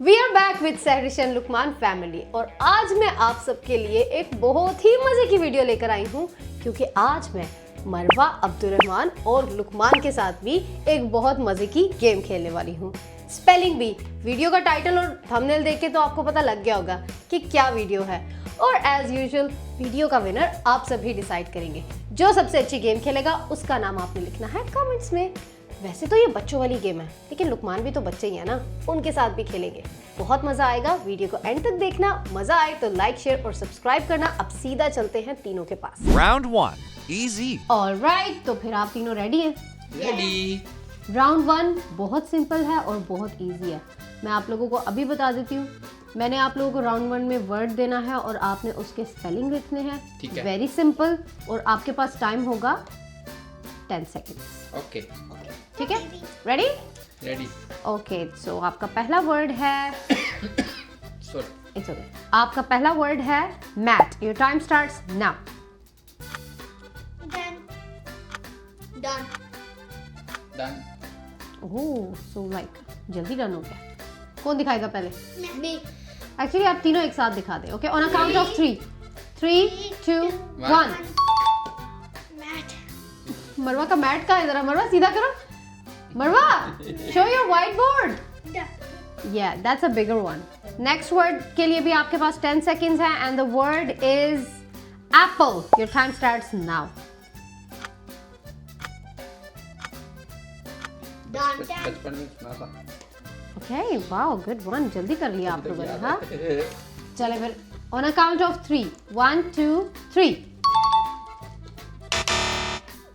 We are back with Sahrishan Luqman family और आज मैं आप सबके लिए एक बहुत ही मजे की वीडियो लेकर आई हूँ क्योंकि आज मैं मरवा अब्दुर्रहमान और लुकमान के साथ भी एक बहुत मजे की गेम खेलने वाली हूँ। Spelling bee. वीडियो का टाइटल और थंबनेल देख के तो आपको पता लग गया होगा कि क्या वीडियो है और एज यूजुअल वीडियो का विनर आप सभी डिसाइड करेंगे। जो सबसे अच्छी गेम खेलेगा उसका नाम आपने लिखना है कमेंट्स में। वैसे तो ये बच्चों वाली गेम है लेकिन लुकमान भी तो बच्चे ही है ना, उनके साथ भी खेलेंगे। बहुत मजा आएगा, वीडियो को एंड तक देखना। मजा आए तो लाइक शेयर और सब्सक्राइब करना। अब सीधा चलते हैं तीनों के पास। Round 1. Easy. ऑलराइट, तो फिर आप तीनों रेडी हैं? Ready. राउंड 1 बहुत सिंपल है और बहुत इजी है। मैं आप लोगों को अभी बता देती हूँ। मैंने आप लोगों को राउंड 1 में वर्ड देना है और आपने उसके स्पेलिंग लिखने हैं। ठीक है। Very simple. और आपके पास टाइम होगा 10 सेकेंड्स। Okay. ठीक है, रेडी? Ready. ओके, सो आपका पहला वर्ड है Sorry. It's okay. आपका पहला वर्ड है mat. Your time starts now. Done. Done. Oh, so like जल्दी डन हो गया। कौन दिखाएगा पहले? Me. एक्चुअली आप तीनों एक साथ दिखा दें। Okay, on a count of 3 3 2 1। Mat. मरवा का मैट कहाँ है? जरा मरवा सीधा करो। मरवा, show your white board. Done. Yeah, that's a bigger one. Next word के लिए भी आपके पास 10 seconds है and the word is apple. Your time starts now. Done. बचपन में सुना था। Okay, wow, good one. जल्दी कर लिया आप लोगों ने, हाँ? चले फिर on a count of 3 1 2 3.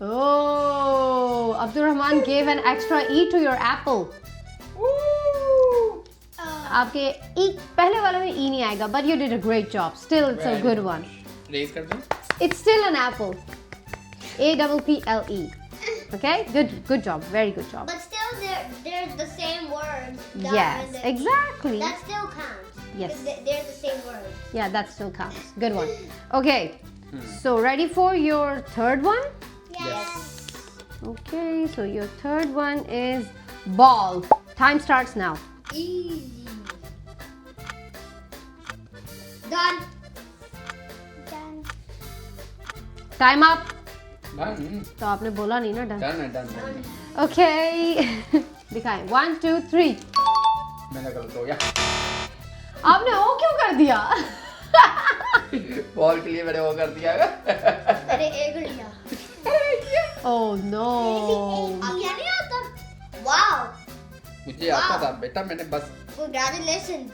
Oh, Abdurrahman gave an extra E to your apple. आपके E पहले वाले में E नहीं आएगा, but you did a great job. Still, it's a good one. Raise कर दूँ? It's still an apple. APPLE. Okay, good job, very good job. But still, they're the same words. Done Yes, and the- exactly. That still counts. Yes. They're the same words. Yeah, that still counts. Good one. Okay, so ready for your third one? Yes. Okay, so your third one is ball. Time starts now. Easy. Done. Done. Time up. Done. तो आपने बोला नहीं ना done. Done है, done, done. Okay. दिखाएं 1 2 3. मैंने गलत हो गया। आपने ओ क्यों कर दिया? बॉल के लिए मैंने वो कर दिया। अरे एक लिया। Oh no. क्या नहीं आता? Wow. मुझे आता था बेटा, मैंने बस Congratulations.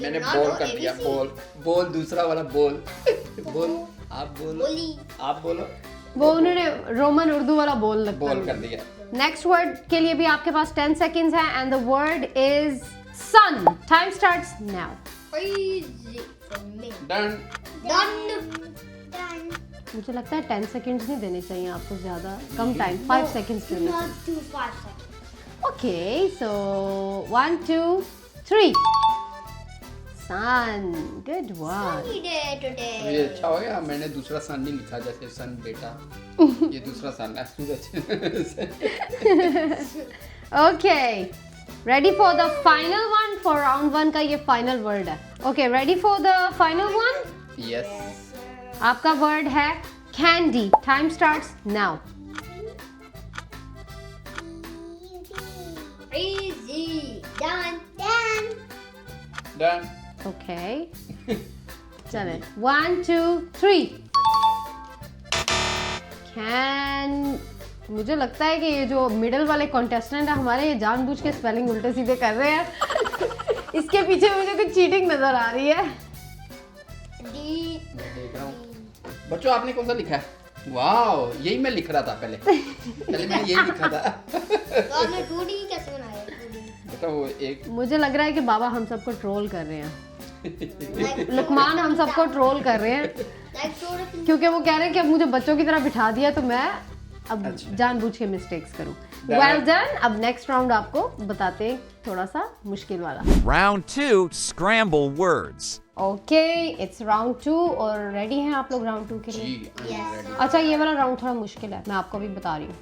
मैंने बॉल कर दिया। बॉल दूसरा वाला बॉल। बोल, आप बोलो। बोली. आप बोलो। वो उन्होंने रोमन उर्दू वाला बोल लगता बॉल है। कर दिया। नेक्स्ट वर्ड के लिए भी आपके पास 10 seconds है and the word is sun. Time starts now. Easy for me. Done. Done. Done. मुझे लगता है 10 seconds नहीं देने चाहिए आपको, ज्यादा कम टाइम 5 seconds देने चाहिए। Not too 5 seconds. Okay, so 1 2 3. सन, good one. Sunny day today. ये अच्छा हो गया, मैंने दूसरा सन नहीं लिखा, जैसे सन बेटा। ये दूसरा सन है, सूरज। Okay, ready for the final one. For round 1 का ये फाइनल वर्ड है। Okay, ready for the final one? Yes. आपका वर्ड है candy. Time starts now. Easy. Done. Done. Done. Okay, चले 1 2 3. कैन, मुझे लगता है कि ये जो मिडल वाले कॉन्टेस्टेंट है हमारे, ये जानबूझ के स्पेलिंग उल्टे सीधे कर रहे हैं। इसके पीछे मुझे कुछ चीटिंग नजर आ रही है। D. मैं देख रहा हूँ। बच्चों, आपने कौन सा लिखा है? वाओ, यही मैं लिख रहा था पहले। पहले मैंने यही लिखा था। तो आपने 2D कैसे बनाया? 2D. बेटा वो एक मुझे लग रहा है कि बाबा हम सबको ट्रोल कर रहे हैं। Like लुकमान हम सबको ट्रोल कर रहे हैं like sort of. क्योंकि वो कह रहे हैं कि अब मुझे बच्चों की तरह बिठा दिया तो मैं अब अच्छा। जानबूझ के मिस्टेक्स करूं। Done. Well done. अब नेक्स्ट राउंड आपको बताते हैं थोड़ा सा मुश्किल वाला। Round 2. Scramble words. Okay, it's round 2 और रेडी हैं आप लोग राउंड 2 के जी, लिए? Yes. ready. अच्छा, ये वाला राउंड थोड़ा मुश्किल है, मैं आपको अभी बता रही हूँ।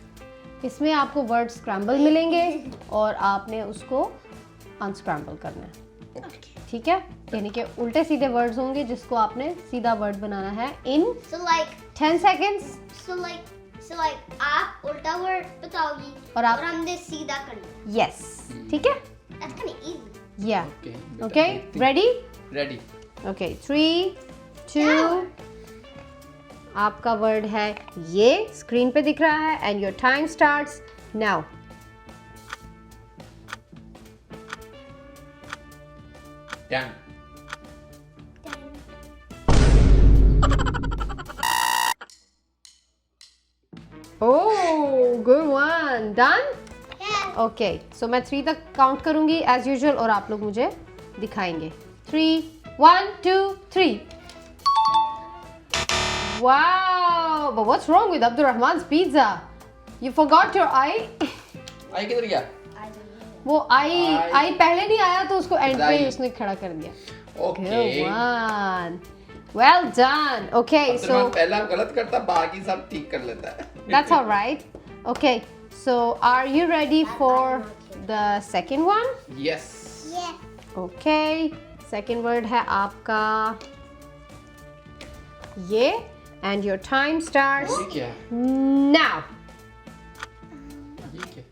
इसमें आपको वर्ड स्क्रैम्बल मिलेंगे और आपने उसको अनस्क्रैम्बल करना है। ठीक है, यानी कि उल्टे सीधे वर्ड्स होंगे जिसको आपने सीधा वर्ड बनाना है इन So like 10 seconds. so like आप उल्टा वर्ड बताओगी और आप- हमने सीधा करना। Yes. ठीक है? That's kind of easy. Yeah. बेटा, Okay. देखती- Ready? रेडी। Okay. 3, 2. आपका वर्ड है ये, स्क्रीन पे दिख रहा है and your time starts now. Done. Oh, good one. Done? Yeah. Okay so मैं 3 तक काउंट करूंगी एज यूजुअल और आप लोग मुझे दिखाएंगे 3 1 2 3 wow but what's wrong with Abdul Rahman pizza you forgot your I I किधर गया? I don't know. वो आई पहले नहीं आया तो उसको एंड पे Right. ही उसने खड़ा कर दिया okay. good one well done okay so Abdul Rahman पहला गलत करता, बाकी सब ठीक कर लेता है। that's all right okay so are you ready for the second one yes. Yeah. Okay, second word है आपका ये and your time starts ये क्या है? now. ये क्या?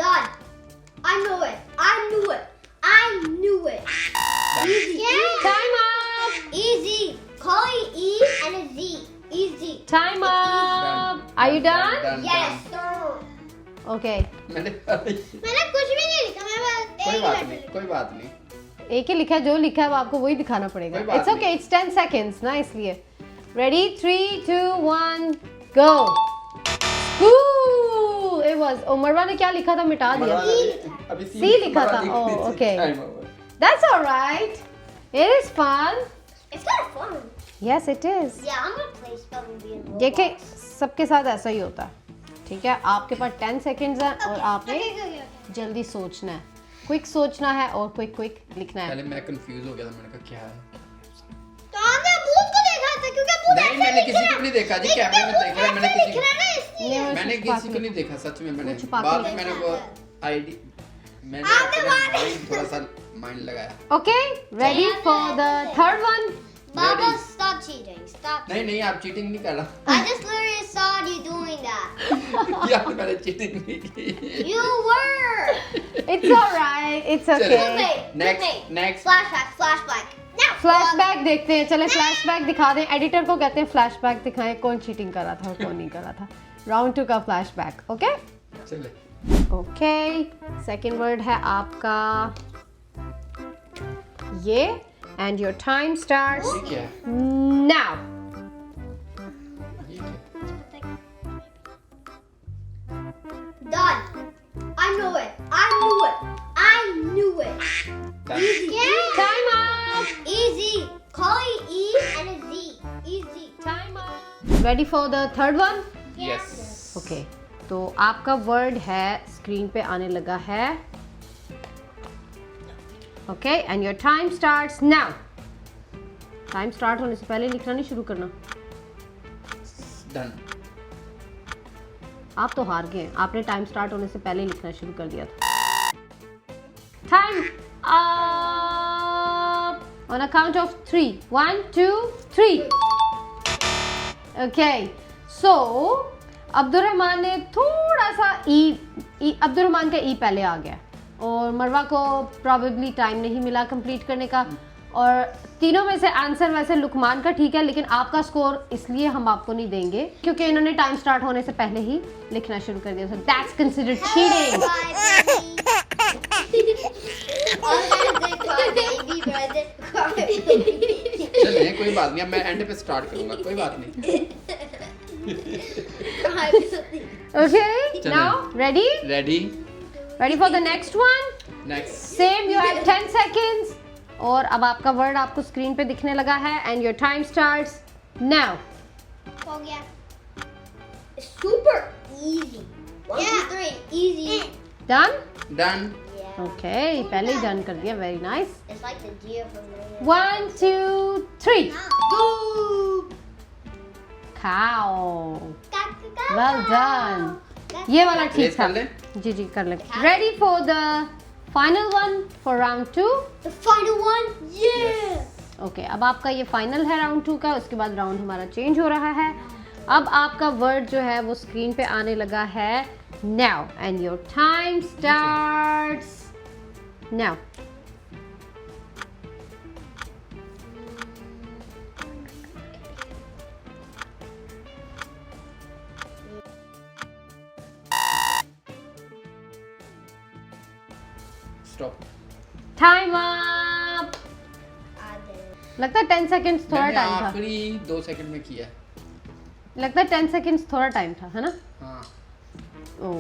Done. I know it. I knew it. I knew it. Easy. Yeah. Time up. Easy. Call it E and a Z. Easy. Time up. Are you done? Yes, sir. Okay. मैंने मैंने कुछ भी नहीं लिखा, मैं बस कोई एक बात ही नहीं, letter कोई बात नहीं। एक ही लिखा है जो लिखा है वो आपको वही दिखाना पड़ेगा. कोई बात It's okay. नहीं। It's 10 seconds ना इसलिए. Ready? 3, 2, 1, go. Ooh, it was. Oh, मरवा ने क्या लिखा था मिटा दिया. अभी C लिखा था। Oh, okay. That's all right. It is fun. It's kind of fun. Yes, it is. Yeah, I'm gonna play spelling bee in Roblox. देखिए सबके साथ ऐसा ही होता है ठीक है आपके पास 10 सेकेंड्स हैं और आपने Okay. जल्दी सोचना है क्विक सोचना है और क्विक लिखना है पहले मैं कंफ्यूज हो गया था, मैंने कहा क्या है? तो आपने अबूद को देखा था क्योंकि अबूद नहीं, मैंने किसी को भी नहीं देखा जी, कैमरे में देख रहा है, मैंने लिख किसी रहा है ना इसलिए। नहीं, वो मैंने छुपा किसी के को नहीं देखा सच में। मैंने वो छुपा के बाद में लिखा मैंने वो है। आईडी मैंने आपने अपना मारा। mind थोड़ा सा माइंड लगाया। Okay ready for the third one Baba, Ready. stop cheating. Stop. नहीं नहीं, आप चीटिंग नहीं कर रहा। I just literally saw you doing that. यार मैंने चीटिंग नहीं की। You were. It's alright it's चलो। Okay Next, next. Flashback. Now. Flashback देखते हैं चले फ्लैशबैक दिखा दें एडिटर को कहते हैं फ्लैशबैक दिखाएं कौन चीटिंग कर रहा था और कौन नहीं कर रहा था राउंड 2 का फ्लैशबैक ओके चले। ओके सेकंड वर्ड है आपका ये एंड योर टाइम स्टार्ट्स ये क्या है? नाउ ये क्या है? Done. I know it. I knew it. I knew it. Done. Yeah. Time up Easy. Call it E and a Z. Easy. Time up ready for the third one Yes. Okay तो आपका word है screen पे आने लगा है okay and your time starts now time start होने से पहले लिखना नहीं शुरू करना Done. आप तो हार गए आपने टाइम स्टार्ट होने से पहले ही लिखना शुरू कर दिया था time on a count of 3 1 2 3 okay so Abdul Rahman ने थोड़ा सा अब्दुल रहमान का ई पहले आ गया और मरवा को प्रॉबेबली टाइम नहीं मिला कंप्लीट करने का और तीनों में से आंसर वैसे लुकमान का ठीक है लेकिन आपका स्कोर इसलिए हम आपको नहीं देंगे क्योंकि इन्होंने टाइम स्टार्ट होने से पहले ही लिखना शुरू कर दिया सो दैट्स कंसिडर्ड चीटिंग चले कोई बात नहीं, अब मैं एंड पे स्टार्ट करूंगा, कोई बात नहीं। ओके चलें। Now ready ready for the next one next. Same you have 10 seconds और अब आपका वर्ड आपको स्क्रीन पे दिखने लगा है and your time starts now हो गया. It's super easy. 1, 2, 3, easy. Done done. Yeah. Okay पहले ही डन कर दिया very nice It's like the deer from the 1 2 3 Go! cow well done ये वाला ठीक Raise था। कर लें? जी जी कर लें। Ready for the final one for round 2। The final one? Yeah! Okay, अब आपका ये फाइनल है राउंड 2 का। उसके बाद राउंड हमारा चेंज हो रहा है। अब आपका वर्ड जो है वो स्क्रीन पे आने लगा है now and your time starts now. Stop. Time up. लगता है 10 सेकंड्स थोड़ा मैंने टाइम था। आखिरी 2 सेकंड में किया। लगता है 10 सेकंड्स थोड़ा टाइम था, है ना? हाँ ओ,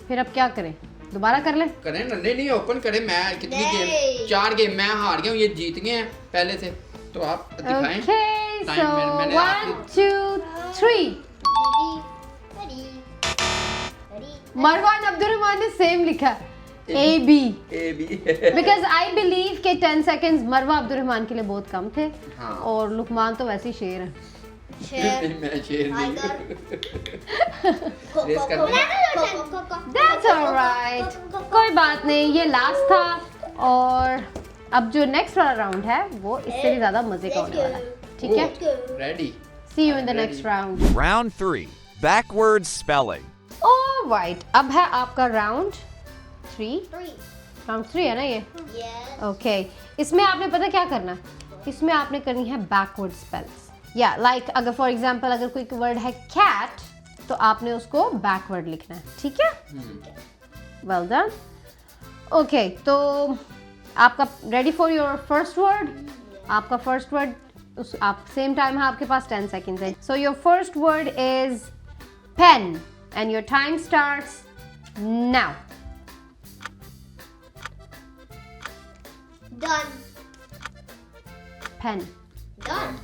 फिर अब क्या करें? दोबारा कर लें? करें ना? नहीं ओपन करें। मैं कितनी नहीं। गेम 4 गेम मैं हार गया हूँ, ये जीत गए हैं पहले से। तो आप दिखाएं। ओके, Time सो मैंने 1 2 3। Ready? मरवान अब्दुर्रहमान ने सेम लिखा A B, A B. Because I believe के 10 सेकंड्स मरवा अब्दुर्रहमान के लिए बहुत कम थे। हाँ। और लुकमान तो वैसे ही शेर है। नहीं, मैं शेर नहीं। Raise कर लें? That's alright, कोई बात नहीं, ये लास्ट था। और अब जो नेक्स्ट वाला राउंड है वो इससे भी ज्यादा मजे का होने वाला है, ठीक है? Ready. See you in the Ready. Next round. Round 3. Backward spelling. Alright, अब है आपका राउंड 3। 3. राउंड 3 है ना ये? Yes. ओके, इसमें आपने पता क्या करना? इसमें आपने करनी है बैकवर्ड स्पेल्स। या लाइक अगर फॉर एग्जांपल अगर कोई वर्ड है कैट तो आपने उसको बैकवर्ड लिखना है, ठीक है? Well done. ओके, तो आपका ready for your first word? आपका फर्स्ट वर्ड आप सेम टाइम है आपके पास 10 सेकेंड्स है। So your first word is pen and your time starts now. Done. Pen, Done.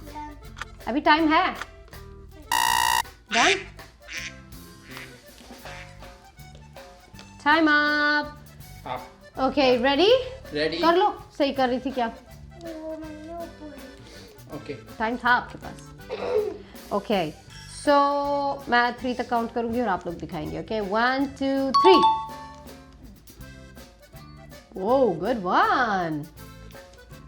अभी टाइम है। Done, time up. आप ओके, रेडी? रेडी? कर लो, सही कर रही थी क्या? ओके। टाइम था आपके पास। ओके, सो मैं 3 तक काउंट करूंगी और आप लोग दिखाएंगे। ओके, 1 2 3। ओह, गुड वन।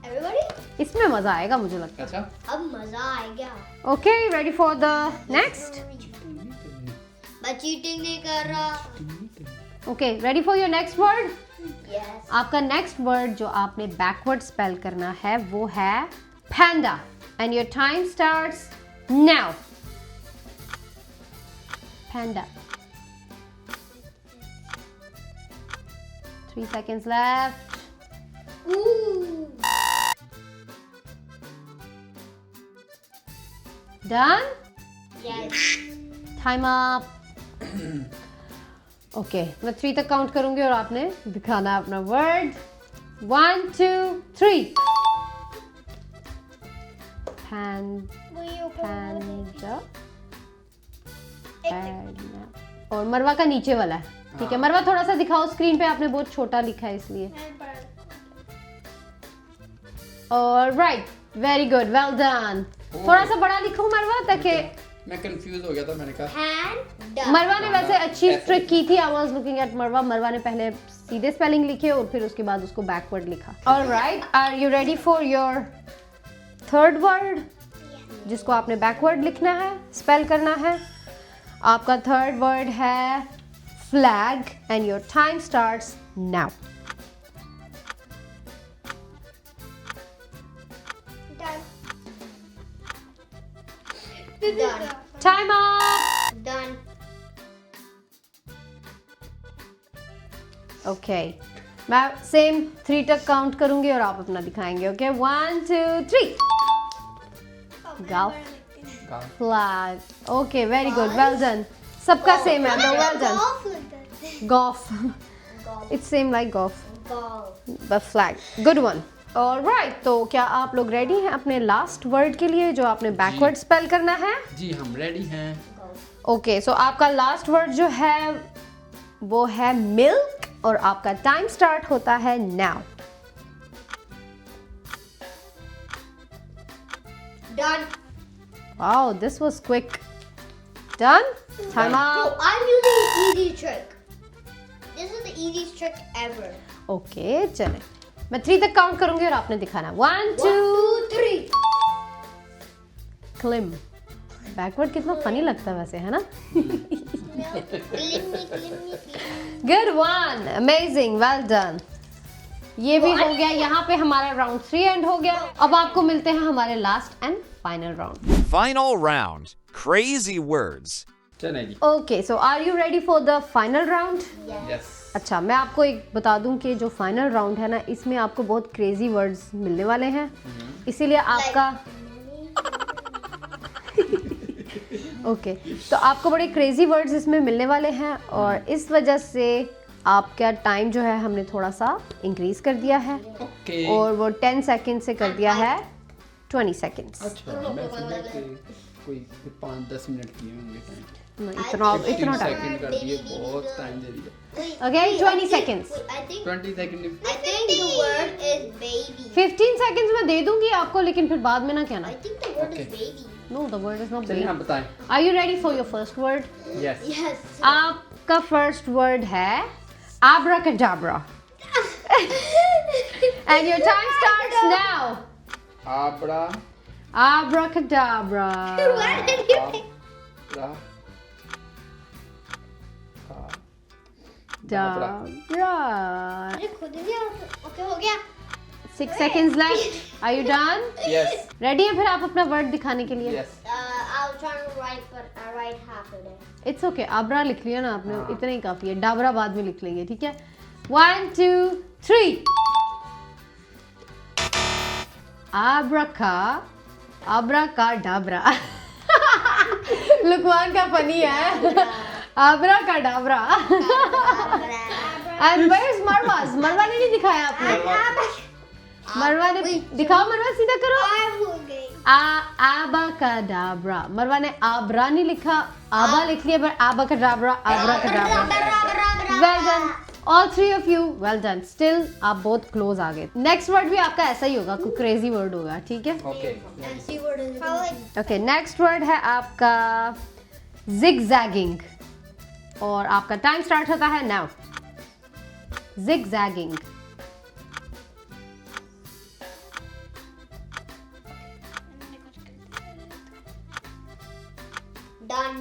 Everybody? इसमें मजा आएगा मुझे लगता अच्छा। अब मजा आएगा। है। Okay, ready for the next? मैं चीटिंग नहीं कर रहा। Okay, ready for your next word? Yes. आपका नेक्स्ट वर्ड जो आपने बैकवर्ड स्पेल करना है वो है panda and your time starts now. Panda, 3 seconds left. Ooh. Done? Yes. Time up. Okay, मैं 3 तक काउंट करूंगी और आपने दिखाना है अपना वर्ड। 1 2 3। पैंडा, पैंडा। और मरवा का नीचे वाला है, ठीक है? मरवा थोड़ा सा दिखाओ स्क्रीन पे, आपने बहुत छोटा लिखा है इसलिए। और right, very good, well done. थोड़ा सा बड़ा लिखो मरवा ताकि मैं कंफ्यूज हो गया था, मैंने कहा Panda. मरवा ने वैसे अच्छी ट्रिक की थी। आई वाज लुकिंग एट मरवा। मरवा ने पहले सीधे स्पेलिंग लिखे और फिर उसके बाद उसको बैकवर्ड लिखा। Alright, are you ready for your third word जिसको आपने बैकवर्ड लिखना है, स्पेल करना है? आपका थर्ड वर्ड है flag and your time starts now. Done. Time up. Done. Okay, मैं सेम 3 तक काउंट करूंगी और आप अपना दिखाएंगे। Okay, 1 2 3। Golf. Flag. Okay, very good. Well done. सबका सेम है, no, well done. Golf like that. Golf. Golf. It's same like golf, Golf. but flag. Good one. Alright, तो क्या आप लोग रेडी हैं अपने लास्ट वर्ड के लिए जो आपने बैकवर्ड स्पेल करना है? जी हम रेडी हैं। ओके, सो आपका लास्ट वर्ड जो है वो है मिल्क और आपका टाइम स्टार्ट होता है now. Done. Wow, this was quick. Done? Time Oh, out. I'm using an easy trick. This is the easiest trick ever. Okay, चले. मैं 3 तक काउंट करूंगी और आपने दिखाना. 1, 2, 2, 3. climb. Backward कितना funny लगता है वैसे, है ना? Glimmy. Good one. Amazing. Well done. ये भी हो गया. यहाँ पे हमारा राउंड 3 एंड हो गया. अब आपको मिलते हैं हमारे last and final round. Final round. Crazy words. चलें जी. Okay, so are you ready for the final round? Yes. अच्छा, मैं आपको एक बता दूं कि जो फाइनल राउंड है ना, इसमें आपको बहुत क्रेजी वर्ड्स मिलने वाले हैं. इसीलिए आपका ओके, तो आपको बड़े क्रेजी वर्ड्स इसमें मिलने वाले हैं और इस वजह से आपका टाइम जो है हमने थोड़ा सा इंक्रीज कर दिया है ओके. और वो 10 सेकंड से कर दिया है 20 सेकंड्स. अच्छा, मैं समझा कि कोई 5-10 मिनट किए होंगे टाइम. इतना 15 टाइम. सेकंड कर दिए, बहुत टाइम दे दिया. Okay, 20 seconds. I think 20 second. the word is baby. 15 seconds में दे दूंगी आपको, लेकिन फिर बाद में ना कहना. I think the word Okay. is baby. No, the word is not चलिए हम बताएं. Are you ready for your first word? Yes. Yes. आपका फर्स्ट वर्ड है abracadabra. And your time starts now. आबड़ा. Abracadabra. Where did you pick? आबड़ा. Dabra. मुझे खुद ही okay हो गया. 6 seconds left. Are you done? Yes. Ready है फिर आप अपना वर्ड दिखाने के लिए? Yes. I'll try to write, but I write half of it. It's okay. Abra लिख लिया ना आपने, हाँ. इतना ही काफी है. डाबरा बाद में लिख लेंगे, ठीक है? 1, 2, 3. Abracadabra. लुकमान का फनी है. Abracadabra. And where's Marwa's? मरवा ने नहीं दिखाया आपने. मरवा ने दिखाओ. मरवा सीधा करो. I भूल गई. Abacadabra. मरवा ने आबरा नहीं लिखा, आबा लिख लिया, पर abacadabra, abracadabra. Well done. All 3 of you, well done. Still आप बहुत close आ गए. Next word भी आपका ऐसा ही होगा, कोई crazy word होगा, ठीक है? Okay. And see what is it? Okay, next word है आपका zigzagging. और आपका टाइम स्टार्ट होता है now. Zigzagging. Done.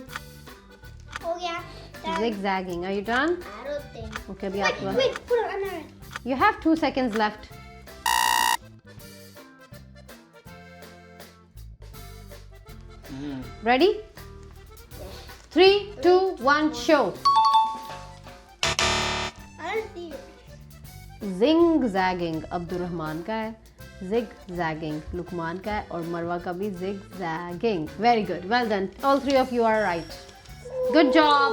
हो गया. Done. Zigzagging. Are you done? I don't think. Okay, अभी Wait, आपका. wait, put it another. You have 2 seconds left. Ready? 3, 2, 1, show. I don't see it. Zigzagging Abdurrahman का है. Zigzagging Lukman का है और मरवा का भी zigzagging. Very good. Well done. All 3 of you are right. Good job.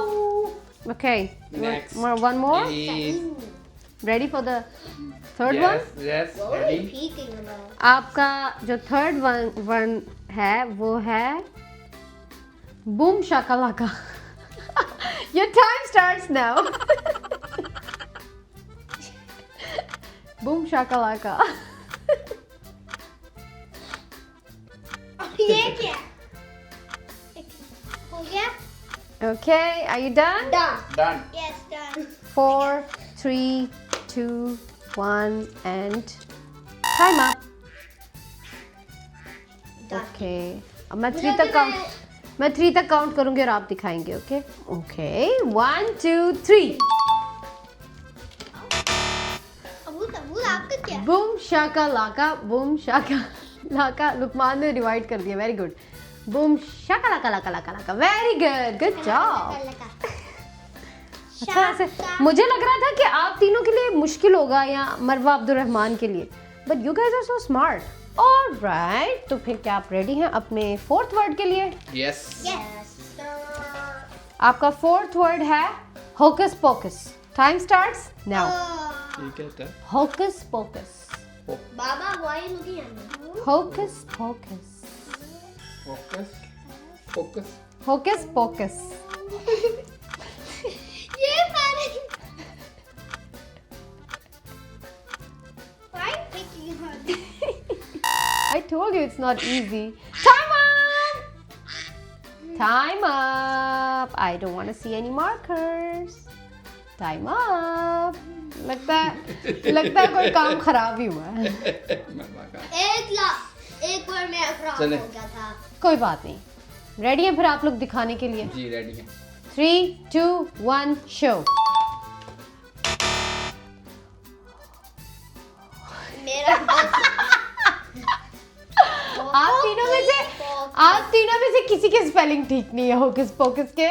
Okay. Next. One more. Is. Ready for the third one? Yes. What were you Ready. peeking about? आपका जो थर्ड वन है वो है boom shakalaka. Your time starts now. Boom shakalaka. ये क्या? हो गया? Okay, are you done? Done. Done. Yes, done. 4, 3, 2, 1 and time up. Done. Okay. अब मैं मुझे 3 तक दिखाया- काउंट मैं 3 तक काउंट करूंगी और आप दिखाएंगे. Okay okay 1, 2, 3. अबूल आपका क्या? Boom shaka laka. Boom shaka laka. Luqman ने डिवाइड कर दिया. Very good. Boom shaka laka laka laka laka. Very good. Good job. अच्छा, ऐसे मुझे लग रहा था कि आप तीनों के लिए मुश्किल होगा या मरवा अब्दुर्रहमान के लिए, but you guys are so smart. Alright, तो फिर क्या आप रेडी हैं अपने 4th वर्ड के लिए? Yes. Yes, sir. आपका 4th वर्ड है hocus focus. Time starts now. ठीक है. तो hocus focus. Baba, why are you looking at me? Hocus focus. Focus. Focus. Hocus focus. ये सारे Why are you picking on me? I told you it's not easy. Time up. Time up. I don't want to see any markers. Time up. लगता है कोई काम खराब ही हुआ है। मरवा का एक बार मेरा खराब चले। हो गया था। कोई बात नहीं। रेडी है फिर आप लोग दिखाने के लिए? जी रेडी है। 3, 2, 1, show. मेरा आप तीनों में से किसी के स्पेलिंग ठीक नहीं है होकिस पोकिस के।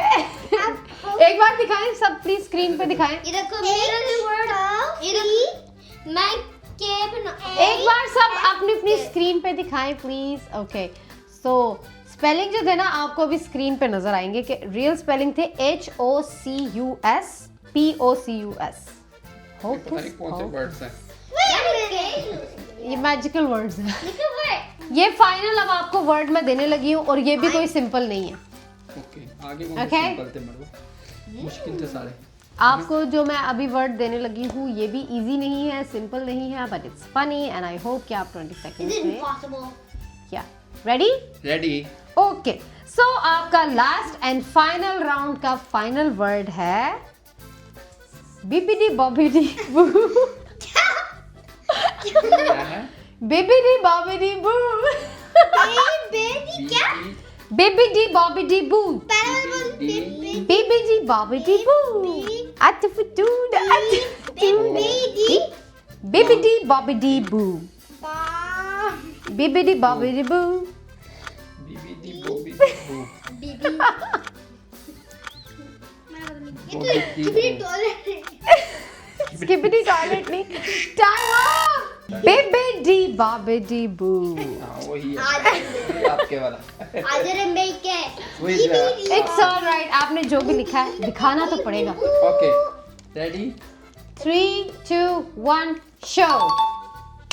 एक बार दिखाएं सब प्लीज स्क्रीन पे दिखाएं। ये देखो मेरा जो वर्ड ये मैं के बना एक बार सब अपनी अपनी स्क्रीन पे दिखाएं प्लीज। ओके सो स्पेलिंग जो थे ना आपको अभी स्क्रीन पे नजर आएंगे कि रियल स्पेलिंग थे HOCUS POCUS। पता नहीं कौन से वर्ड्स हैं। ये मैजिकल वर्ड्स हैं। ये फाइनल अब आपको वर्ड मैं देने लगी हूँ और ये भी कोई सिंपल नहीं है। ओके आगे वो Okay. सिंपल थे मरवा। मुश्किल थे सारे। आपको जो मैं अभी वर्ड देने लगी हूँ ये भी इजी नहीं है, सिंपल नहीं है, but it's funny and I hope कि आप 20 सेकंड्स में क्या रेडी? रेडी। ओके सो आपका लास्ट एंड फाइनल राउंड का फाइनल वर्ड है बीबीडी बॉबीडी बू। क्या है? बीबीडी बॉबीडी बू। बेबी क्या बीबीडी बॉबीडी बू। डी बीबीडी बॉबीडी बू। अटफुटूड बेबी बीबीडी बॉबीडी बू। बीबीडी बॉबीडी बू। बीबीडी बोबी बू। बेबी बोबी स्किबिडी टॉयलेट नहीं। Time up. बीबीडी बॉबीडी बू। हाँ वही है। आपके वाला। आज रे मेक है वही जो है। इट्स ऑलराइट आपने जो भी लिखा है दिखाना तो पड़ेगा। Okay ready. 3, 2, 1 शो।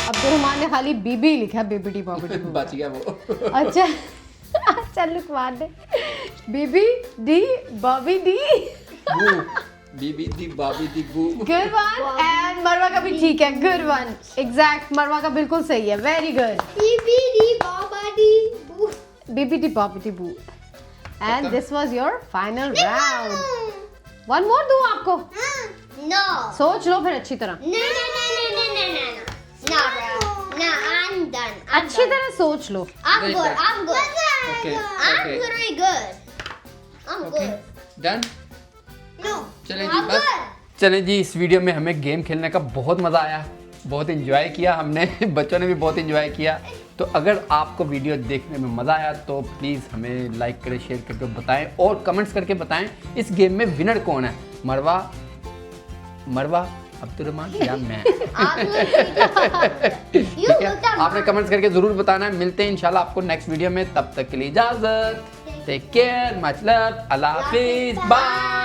अब्दुर्रहमान ने खाली बीबी लिखा है बीबीडी बॉबीडी बू। बच गया वो। अच्छा अच्छा लुकमान ने बीबी डी बॉबी डी। बू बीबीडी बॉबीडी बू। गुड वन एंड मरवा का भी ठीक है। गुड वन एग्जैक्ट मरवा का बिल्कुल सही है। Very good. बेबी दी बाबा दी बू बीबी डी बॉबी डी बू and this was your final round. One more दूं आपको? नो सोच लो फिर अच्छी तरह। No, I'm done. अच्छी तरह सोच लो। I'm Very good. good. I'm good. Okay, I'm okay. very good. I'm okay good. Done. No. चलें जी I'm बस। good. चलें जी इस वीडियो में हमें गेम खेलने का बहुत मज़ा आया, बहुत एंजॉय किया हमने। बच्चों ने भी बहुत एंजॉय किया। तो अगर आपको वीडियो देखने में मज़ा आया तो प्लीज़ हमें लाइक करें, शेयर करके बताएं और कमेंट्स करके बताएं इस गेम में विनर कौन है, मरवा अब्दुर्रहमान या मैं। ठीक है आपने कमेंट्स करके ज़रूर बताना है। मिलते हैं इंशाल्लाह आपको नेक्स्ट वीडियो में। तब तक के लिए इजाज़त। टेक केयर, मच लव, अल्लाह हाफिज़, बाय।